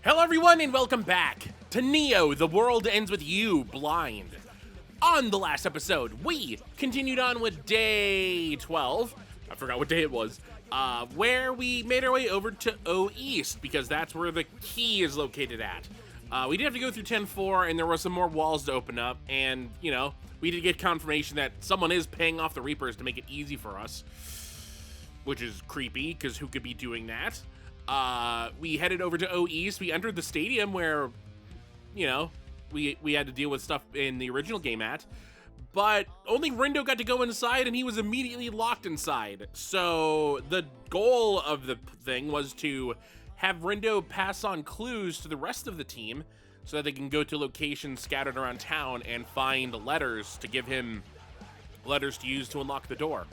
Hello everyone and welcome back to Neo, The World Ends With You Blind. On the last episode, we continued on with day 12, I forgot what day it was, where we made our way over to O East because that's where the key is located at. We did have to go through 10-4 and there were some more walls to open up and, you know, we did get confirmation that someone is paying off the Reapers to make it easy for us, which is creepy because who could be doing that? We headed over to O East. We entered the stadium where, you know, we had to deal with stuff in the original game at, but only Rindo got to go inside and he was immediately locked inside. So the goal of the thing was to have Rindo pass on clues to the rest of the team so that they can go to locations scattered around town and find letters to give him letters to use to unlock the door.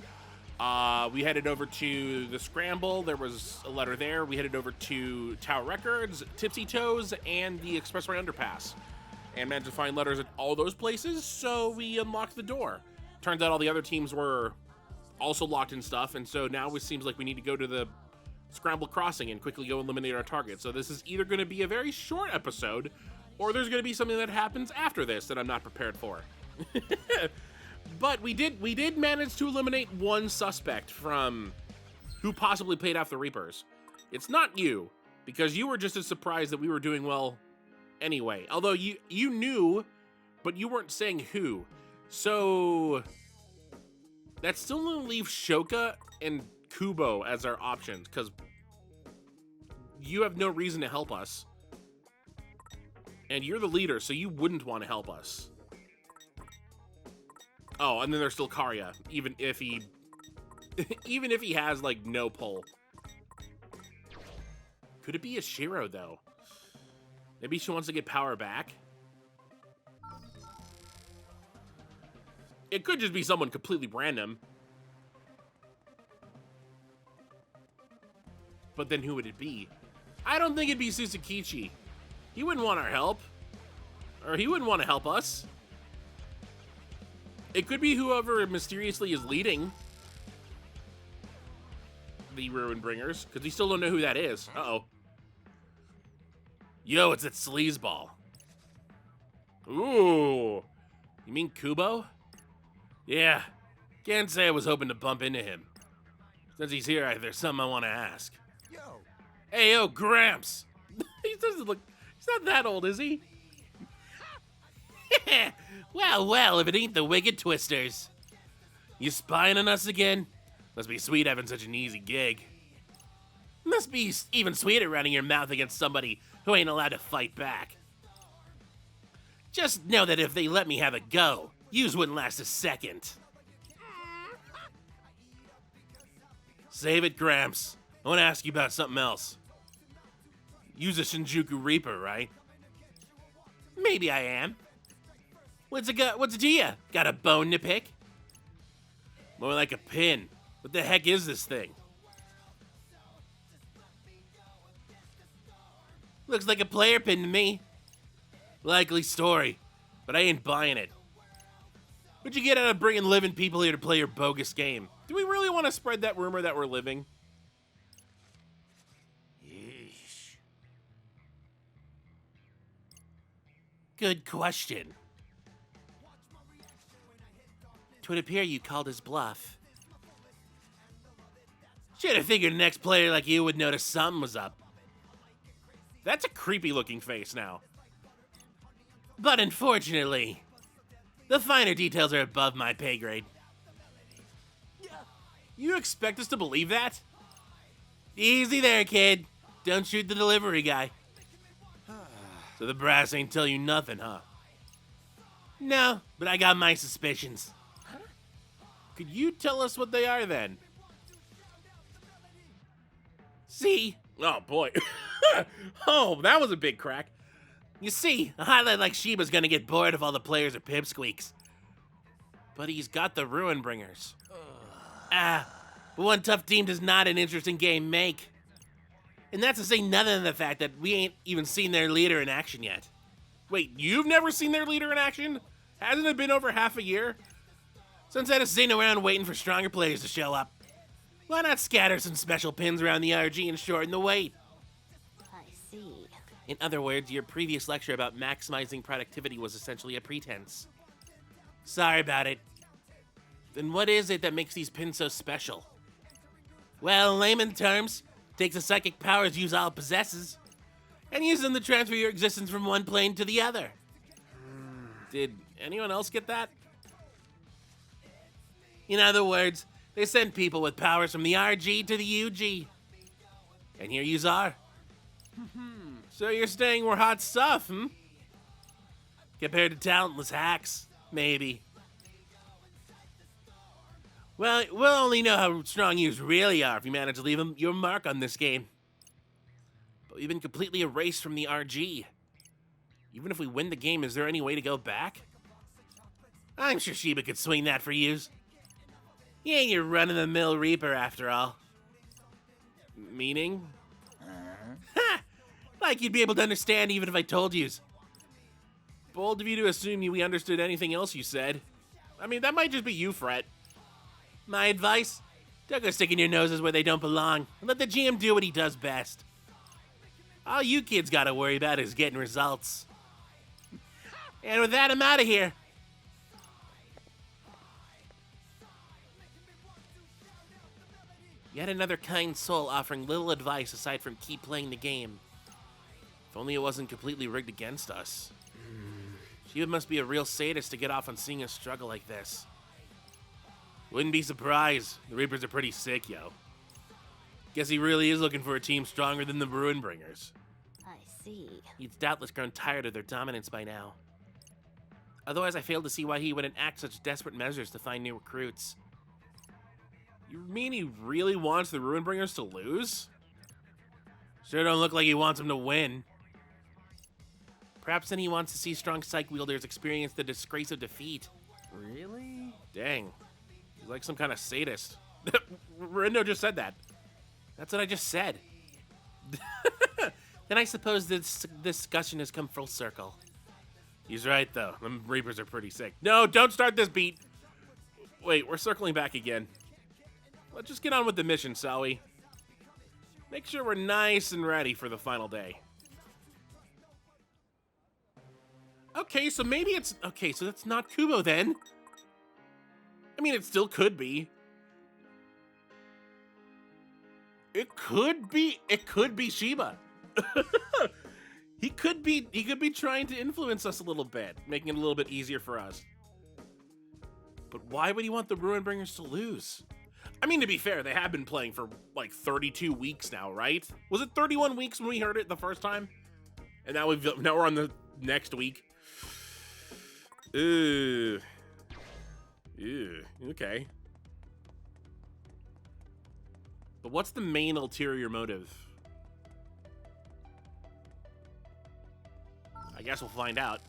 We headed over to the Scramble. There was a letter there. We headed over to Tower Records, Tipsy Toes, and the Expressway Underpass. And managed to find letters at all those places, so we unlocked the door. Turns out all the other teams were also locked in stuff, and so now it seems like we need to go to the Scramble Crossing and quickly go eliminate our target. So this is either going to be a very short episode, or there's going to be something that happens after this that I'm not prepared for. But we did manage to eliminate one suspect from who possibly paid off the Reapers. It's not you, because you were just as surprised that we were doing well anyway. Although you knew, but you weren't saying who. So that's still going to leave Shoka and Kubo as our options, because you have no reason to help us. And you're the leader, so you wouldn't want to help us. Oh, and then there's still Karya, even if he has like no pull. Could it be a Shiro though? Maybe she wants to get power back. It could just be someone completely random. But then who would it be? I don't think it'd be Suzukichi. He wouldn't want our help. Or he wouldn't want to help us. It could be whoever mysteriously is leading the Ruin Bringers, because we still don't know who that is. Uh-oh. Yo, it's that sleazeball. Ooh. You mean Kubo? Yeah. Can't say I was hoping to bump into him. Since he's here, there's something I want to ask. Yo. Hey, yo, Gramps. He doesn't look... He's not that old, is he? Well, if it ain't the Wicked Twisters. You spying on us again? Must be sweet having such an easy gig. Must be even sweeter running your mouth against somebody who ain't allowed to fight back. Just know that if they let me have a go, yous wouldn't last a second. Save it, Gramps. I want to ask you about something else. You's a Shinjuku Reaper, right? Maybe I am. What's it to ya? Got a bone to pick? More like a pin. What the heck is this thing? Looks like a player pin to me. Likely story, but I ain't buying it. What'd you get out of bringing living people here to play your bogus game? Do we really want to spread that rumor that we're living? Yeesh. Good question. It would appear you called his bluff. Should have figured the next player like you would notice something was up. That's a creepy looking face now. But unfortunately, the finer details are above my pay grade. You expect us to believe that? Easy there, kid. Don't shoot the delivery guy. So the brass ain't tell you nothing, huh? No, but I got my suspicions. Could you tell us what they are, then? See? Oh, boy. Oh, that was a big crack. You see, a highlight like Shiba's gonna get bored if all the players are pipsqueaks. But he's got the Ruin Bringers. But one tough team does not an interesting game make. And that's to say nothing of the fact that we ain't even seen their leader in action yet. Wait, you've never seen their leader in action? Hasn't it been over half a year? Since I just sitting around waiting for stronger players to show up. Why not scatter some special pins around the RG and shorten the wait? see. In other words, your previous lecture about maximizing productivity was essentially a pretense. Sorry about it. Then what is it that makes these pins so special? Well, in layman terms, takes the psychic powers Yuzal possesses and uses them to transfer your existence from one plane to the other. Did anyone else get that? In other words, they send people with powers from the RG to the UG. And here yous are. So you're saying we're hot stuff, hmm? Compared to talentless hacks, maybe. Well, we'll only know how strong yous really are if you manage to leave your mark on this game. But we've been completely erased from the RG. Even if we win the game, is there any way to go back? I'm sure Shiba could swing that for yous. He ain't your run-of-the-mill Reaper, after all. Meaning? Ha! Like you'd be able to understand even if I told yous. Bold of you to assume we understood anything else you said. I mean, that might just be you, Fret. My advice? Don't go sticking your noses where they don't belong, and let the GM do what he does best. All you kids gotta worry about is getting results. And with that, I'm out of here. Yet another kind soul offering little advice aside from keep playing the game. If only it wasn't completely rigged against us. She must be a real sadist to get off on seeing us struggle like this. Wouldn't be surprised. The Reapers are pretty sick, yo. Guess he really is looking for a team stronger than the Ruinbringers. I see. He's doubtless grown tired of their dominance by now. Otherwise, I fail to see why he would enact such desperate measures to find new recruits. You mean he really wants the Ruinbringers to lose? Sure don't look like he wants them to win. Perhaps then he wants to see strong psych wielders experience the disgrace of defeat. Really? Dang. He's like some kind of sadist. Rindo just said that. That's what I just said. Then I suppose this discussion has come full circle. He's right, though. The Reapers are pretty sick. No, don't start this beat. Wait, we're circling back again. Let's just get on with the mission, shall we? Make sure we're nice and ready for the final day. Okay, so maybe it's... Okay, so that's not Kubo then. I mean, it still could be. It could be Shiba. He could be trying to influence us a little bit, making it a little bit easier for us. But why would he want the Ruinbringers to lose? I mean, to be fair, they have been playing for like 32 weeks now, right? Was it 31 weeks when we heard it the first time? And now we're on the next week. Ew. Okay. But what's the main ulterior motive? I guess we'll find out.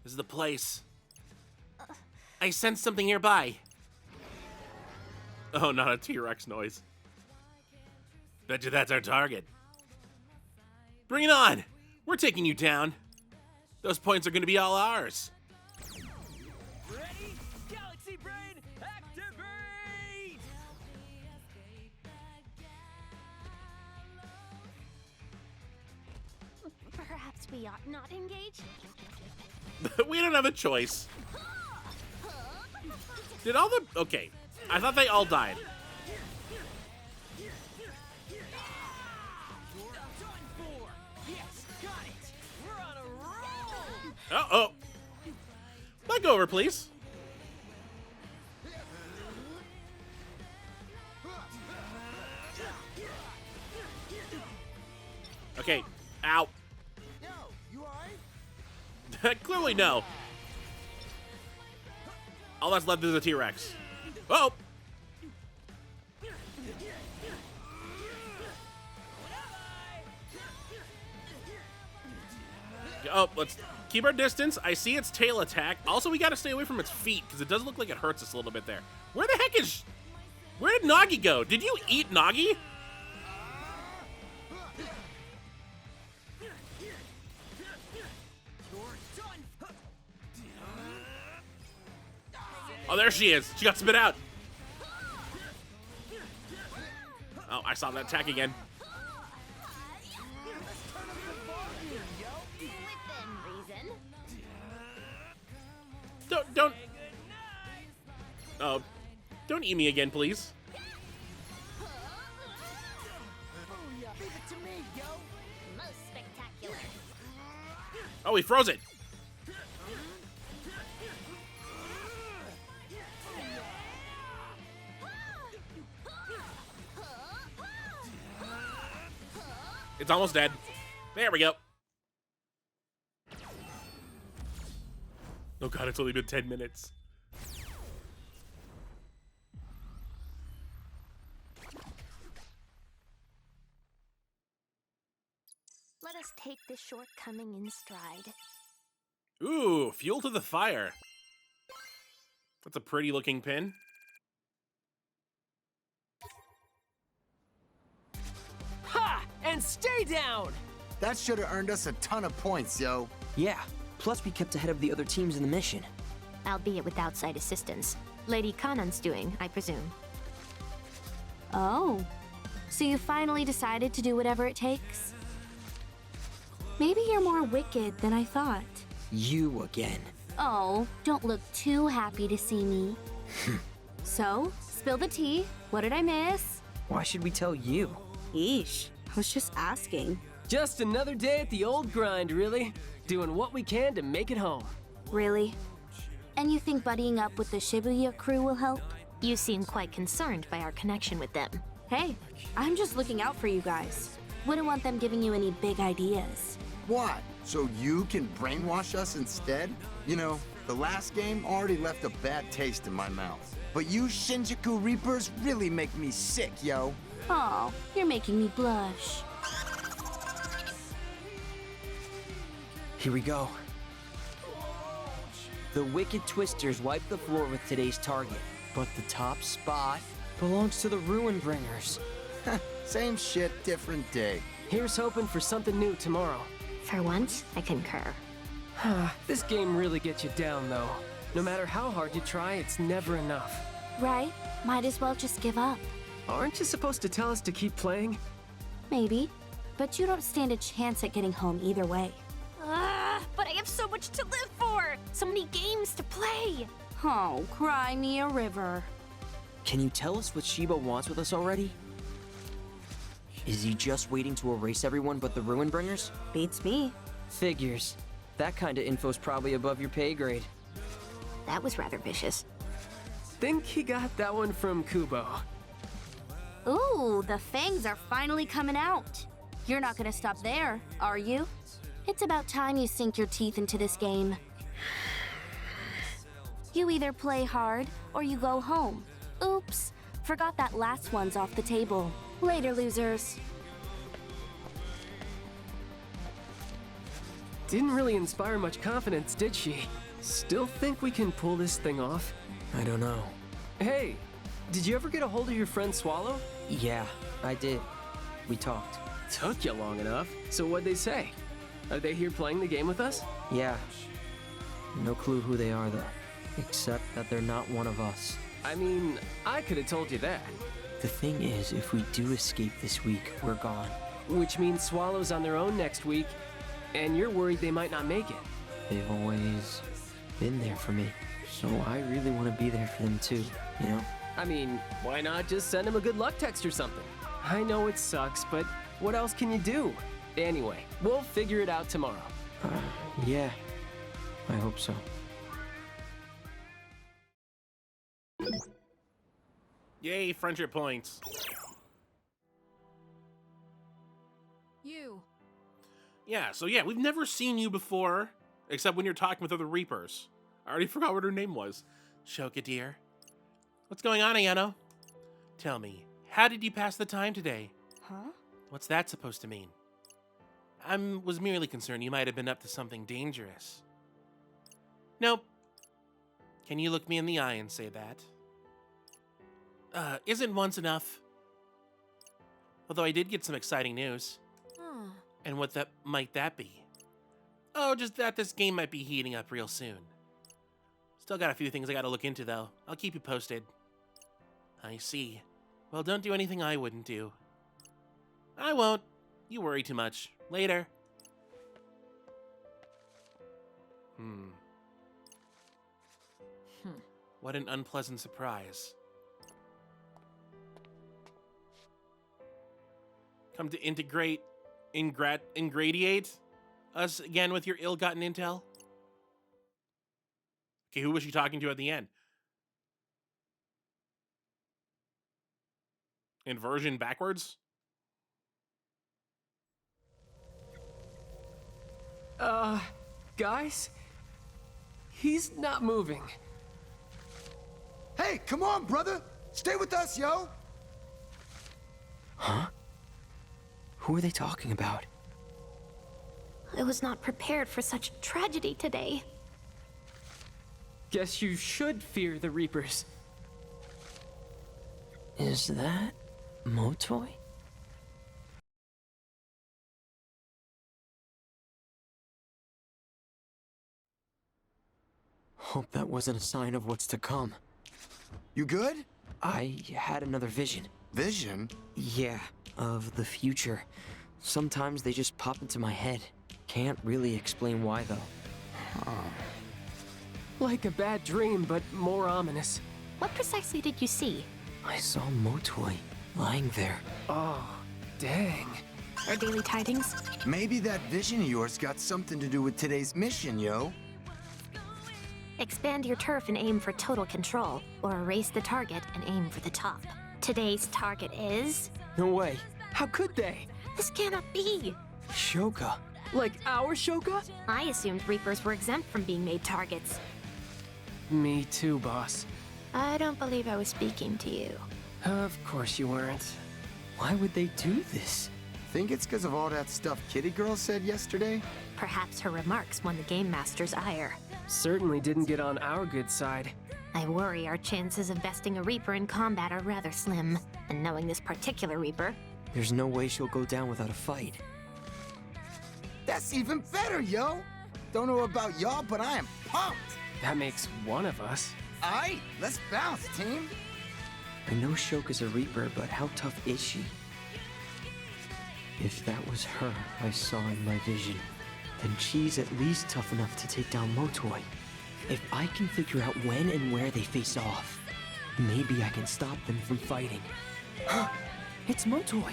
This is the place. I sense something nearby. Oh, not a T-Rex noise. Bet you that's our target. Bring it on! We're taking you down. Those points are gonna be all ours. Ready? Galaxy Brain, activate! Perhaps we ought not engage? We don't have a choice. Did all the... Okay. I thought they all died. Yes, got it! We're on a roll! Uh-oh. Let go over, please. Okay. Ow. Yo, you alright? Clearly no. All that's left is a T-Rex. Oh! Oh, let's keep our distance. I see its tail attack. Also, we gotta stay away from its feet, because it does look like it hurts us a little bit there. Where the heck is... Where did Nagi go? Did you eat Nagi? Oh, there she is. She got spit out. Oh, I saw that attack again. Within reason. Don't. Oh, don't eat me again, please. Leave it to me, yo. Most spectacular. Oh, he froze it. It's almost dead. There we go. Oh god, it's only been 10 minutes. Let us take this shortcoming in stride. Ooh, fuel to the fire. That's a pretty looking pin. Ha! And stay down! That should have earned us a ton of points, yo. Yeah, plus we kept ahead of the other teams in the mission. Albeit with outside assistance. Lady Kanan's doing, I presume. Oh, so you finally decided to do whatever it takes? Maybe you're more wicked than I thought. You again. Oh, don't look too happy to see me. So, spill the tea. What did I miss? Why should we tell you? Yeesh, I was just asking. Just another day at the old grind, really. Doing what we can to make it home. Really? And you think buddying up with the Shibuya crew will help? You seem quite concerned by our connection with them. Hey, I'm just looking out for you guys. Wouldn't want them giving you any big ideas. What? So you can brainwash us instead? You know, the last game already left a bad taste in my mouth. But you Shinjuku Reapers really make me sick, yo. Oh, you're making me blush. Here we go. The Wicked Twisters wiped the floor with today's target, but the top spot belongs to the Ruin Bringers. Same shit, different day. Here's hoping for something new tomorrow. For once, I concur. This game really gets you down, though. No matter how hard you try, it's never enough. Right? Might as well just give up. Aren't you supposed to tell us to keep playing? Maybe. But you don't stand a chance at getting home either way. But I have so much to live for! So many games to play! Oh, cry me a river. Can you tell us what Shiba wants with us already? Is he just waiting to erase everyone but the Ruin Bringers? Beats me. Figures. That kind of info's probably above your pay grade. That was rather vicious. Think he got that one from Kubo. Ooh, the fangs are finally coming out. You're not gonna stop there, are you? It's about time you sink your teeth into this game. You either play hard or you go home. Oops, forgot that last one's off the table. Later, losers. Didn't really inspire much confidence, did she? Still think we can pull this thing off? I don't know. Hey, did you ever get a hold of your friend Swallow? Yeah, I did. We talked. Took you long enough. So what'd they say? Are they here playing the game with us? Yeah. No clue who they are, though. Except that they're not one of us. I mean, I could have told you that. The thing is, if we do escape this week, we're gone. Which means Swallow's on their own next week, and you're worried they might not make it. They've always been there for me. So I really want to be there for them too, you know? I mean, why not just send him a good luck text or something? I know it sucks, but what else can you do? Anyway, we'll figure it out tomorrow. Yeah. I hope so. Yay, friendship points. You. Yeah, so yeah, we've never seen you before, except when you're talking with other Reapers. I already forgot what her name was. Shoka, dear. What's going on, Ayano? Tell me, how did you pass the time today? Huh? What's that supposed to mean? I was merely concerned you might have been up to something dangerous. Nope. Can you look me in the eye and say that? Isn't once enough? Although I did get some exciting news. And what might that be? Oh, just that this game might be heating up real soon. Still got a few things I gotta look into, though. I'll keep you posted. I see. Well, don't do anything I wouldn't do. I won't. You worry too much. Later. What an unpleasant surprise. Come to ingratiate us again with your ill-gotten intel? Okay, who was she talking to at the end? Inversion backwards? Guys? He's not moving. Hey, come on, brother! Stay with us, yo! Huh? Who are they talking about? I was not prepared for such tragedy today. Guess you should fear the Reapers. Is that Motoy? Hope that wasn't a sign of what's to come. You good? I had another vision. Vision? Yeah, of the future. Sometimes they just pop into my head. Can't really explain why, though. Like a bad dream, but more ominous. What precisely did you see? I saw Motoy lying there. Oh, dang. Our daily tidings? Maybe that vision of yours got something to do with today's mission, yo. Expand your turf and aim for total control, or erase the target and aim for the top. Today's target is... No way. How could they? This cannot be! Shoka. Like our Shoka? I assumed Reapers were exempt from being made targets. Me too, boss. I don't believe I was speaking to you. Of course you weren't. Why would they do this? Think it's because of all that stuff Kitty Girl said yesterday? Perhaps her remarks won the Game Master's ire. Certainly didn't get on our good side. I worry our chances of besting a Reaper in combat are rather slim. And knowing this particular Reaper... There's no way she'll go down without a fight. That's even better, yo! Don't know about y'all, but I am pumped! That makes one of us. Aight, let's bounce, team! I know Shoka's a Reaper, but how tough is she? If that was her I saw in my vision, then she's at least tough enough to take down Motoy. If I can figure out when and where they face off, maybe I can stop them from fighting. Huh! It's Motoy!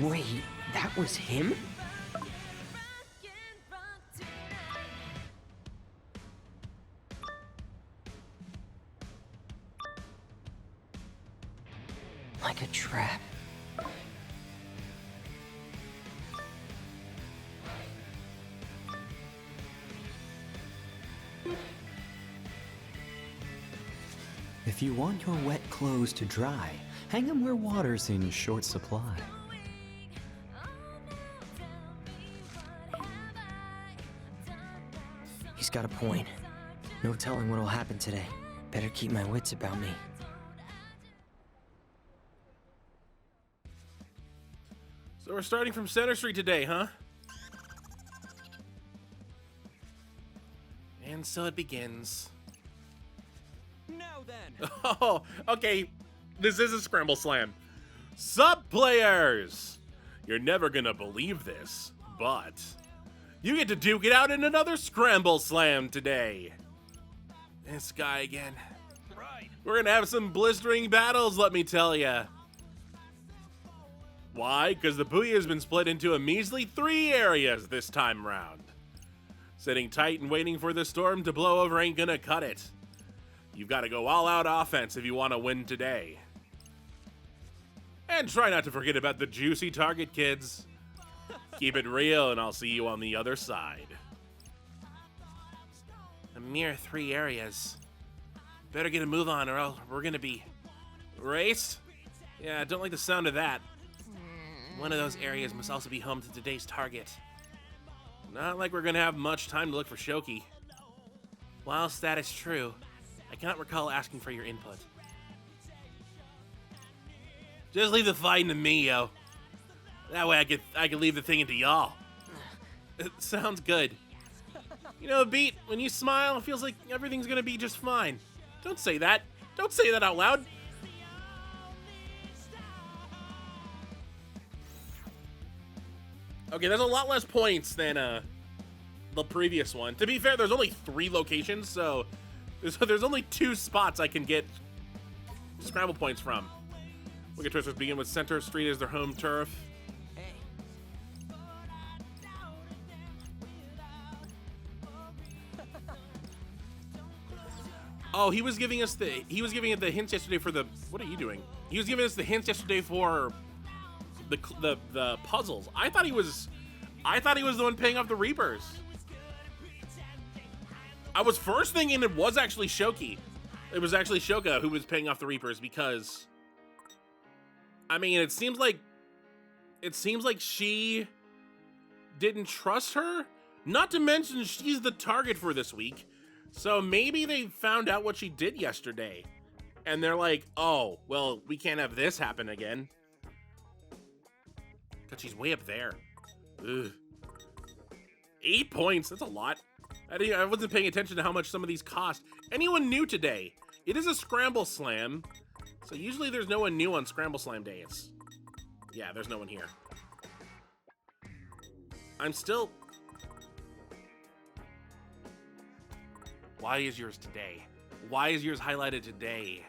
Wait, that was him? Like a trap. If you want your wet clothes to dry, hang them where water's in short supply. He's got a point. No telling what'll happen today. Better keep my wits about me. So we're starting from Center Street today, huh? And so it begins. Now then. Oh, okay. This is a Scramble Slam. Sup, players? You're never gonna believe this, but you get to duke it out in another Scramble Slam today. This guy again. Right. We're gonna have some blistering battles, let me tell ya. Why? Because the Booyah has been split into a measly 3 areas this time round. Sitting tight and waiting for the storm to blow over ain't gonna cut it. You've got to go all-out offense if you want to win today. And try not to forget about the juicy target, kids. Keep it real, and I'll see you on the other side. A mere 3 areas. Better get a move on, or else we're gonna be raced. Yeah, I don't like the sound of that. One of those areas must also be home to today's target. Not like we're gonna have much time to look for Shoki. Whilst that is true, I cannot recall asking for your input. Just leave the fighting to me, yo. That way I could leave the thing into y'all. It sounds good. You know, Beat, when you smile, it feels like everything's gonna be just fine. Don't say that. Don't say that out loud. Okay, there's a lot less points than the previous one. To be fair, there's only 3 locations, so there's only 2 spots I can get scramble points from. Wicked Twisters begin with Center Street as their home turf. Oh, he was giving us the hints yesterday for the, what are you doing? He was giving us the hints yesterday for the puzzles. I thought he was the one paying off the Reapers. I was first thinking it was actually Shoki. It was actually Shoka who was paying off the Reapers because, I mean, it seems like she didn't trust her. Not to mention she's the target for this week. So maybe they found out what she did yesterday. And they're like, oh, well, we can't have this happen again. God, she's way up there. Ugh. 8 points, that's a lot. I wasn't paying attention to how much some of these cost. Anyone new today? It is a Scramble Slam. So usually there's no one new on Scramble Slam Day. Yeah, there's no one here. I'm still... Why is yours today? Why is yours highlighted today?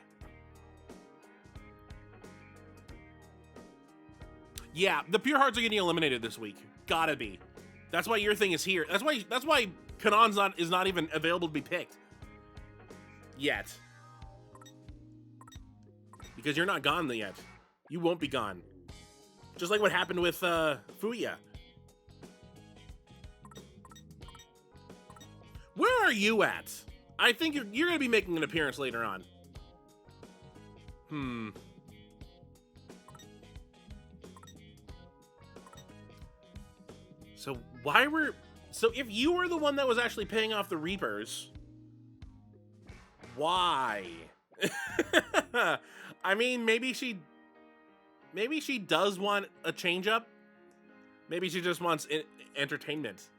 Yeah, the Pure Hearts are getting eliminated this week. Gotta be. That's why your thing is here. That's why Kanon's is not even available to be picked. Yet. Because you're not gone yet. You won't be gone. Just like what happened with Fuya. Where are you at? I think you're going to be making an appearance later on. So if you were the one that was actually paying off the Reapers, why? I mean, maybe she does want a change up. Maybe she just wants entertainment.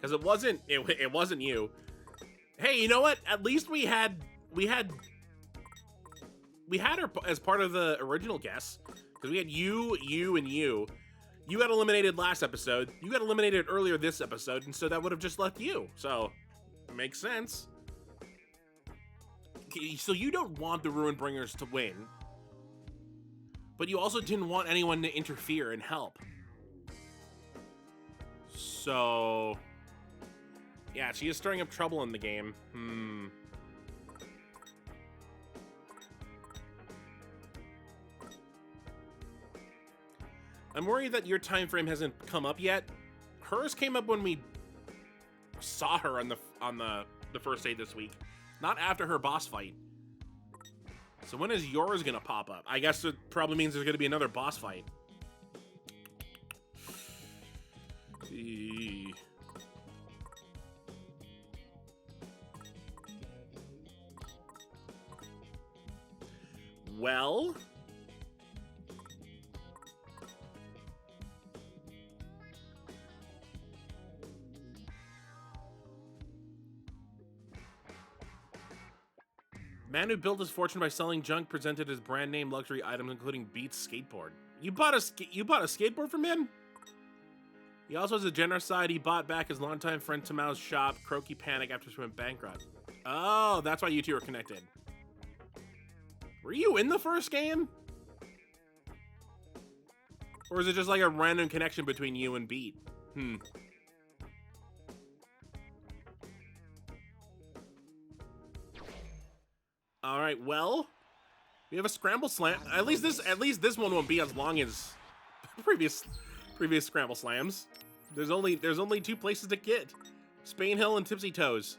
Because it wasn't you. Hey, you know what? At least we had her as part of the original guess. Because we had you, and you. You got eliminated last episode. You got eliminated earlier this episode, and so that would have just left you. So, it makes sense. Okay, so you don't want the Ruin Bringers to win. But you also didn't want anyone to interfere and help. So... yeah, she is stirring up trouble in the game. I'm worried that your time frame hasn't come up yet. Hers came up when we saw her on the first day this week, not after her boss fight. So when is yours gonna pop up? I guess it probably means there's gonna be another boss fight. Well, man who built his fortune by selling junk presented his brand name luxury items, including Beats skateboard. You bought a skateboard from him? He also has a generous side. He bought back his longtime friend Tamao's shop, Croaky Panic, after she went bankrupt. Oh, that's why you two are connected. Were you in the first game? Or is it just like a random connection between you and Beat? All right, well, we have a Scramble Slam. At least this one won't be as long as previous Scramble Slams. There's only 2 places to get. Spain Hill and Tipsy Toes.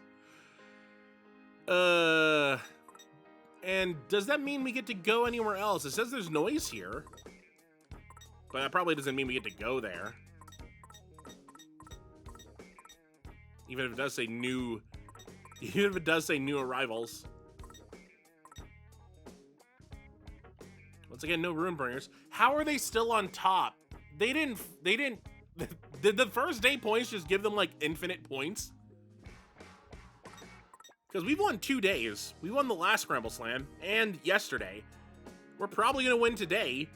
And does that mean we get to go anywhere else? It says there's noise here. But that probably doesn't mean we get to go there. Even if it does say new arrivals. Once again, no Ruin Bringers. How are they still on top? They didn't did the first day points just give them like infinite points? Because we've won 2 days. We won the last Scramble Slam and yesterday. We're probably gonna win today.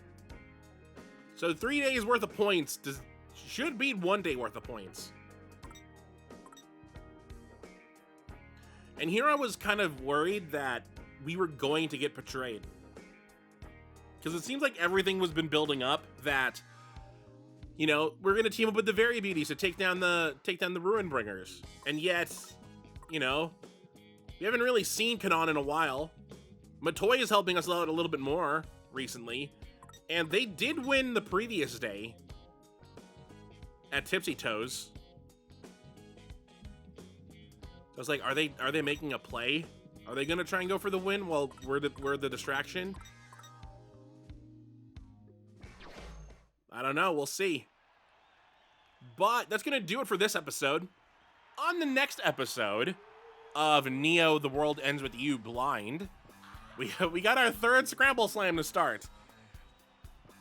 So 3 days worth of points should beat 1 day worth of points. And here I was kind of worried that we were going to get betrayed. Because it seems like everything was been building up that, you know, we're gonna team up with the Very Beauties to take down the Ruin Bringers. And yet, you know, we haven't really seen Kanon in a while. Matoy is helping us out a little bit more recently. And they did win the previous day at Tipsy Toes. I was like, are they making a play? Are they gonna try and go for the win while we're the distraction? I don't know, we'll see. But that's gonna do it for this episode. On the next episode of Neo, The World Ends With You Blind, we got our third Scramble Slam to start.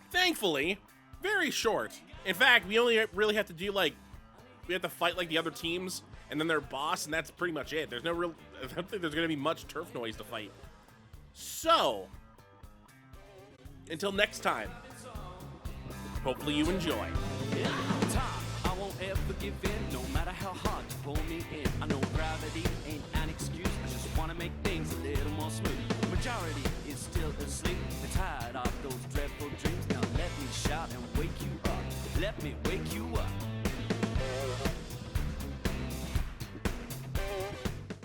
Thankfully, very short. In fact, we only really have to do we have to fight the other teams and then their boss, and that's pretty much it. There's no real, I don't think there's gonna be much turf noise to fight. So, until next time, hopefully you enjoy. I won't ever give in, no matter how hard you pull me in. I know gravity ain't an excuse, I just wanna make things a little more smooth. Majority is still asleep, they're tired of those dreadful dreams. Now let me shout and wake you up, let me wake you up.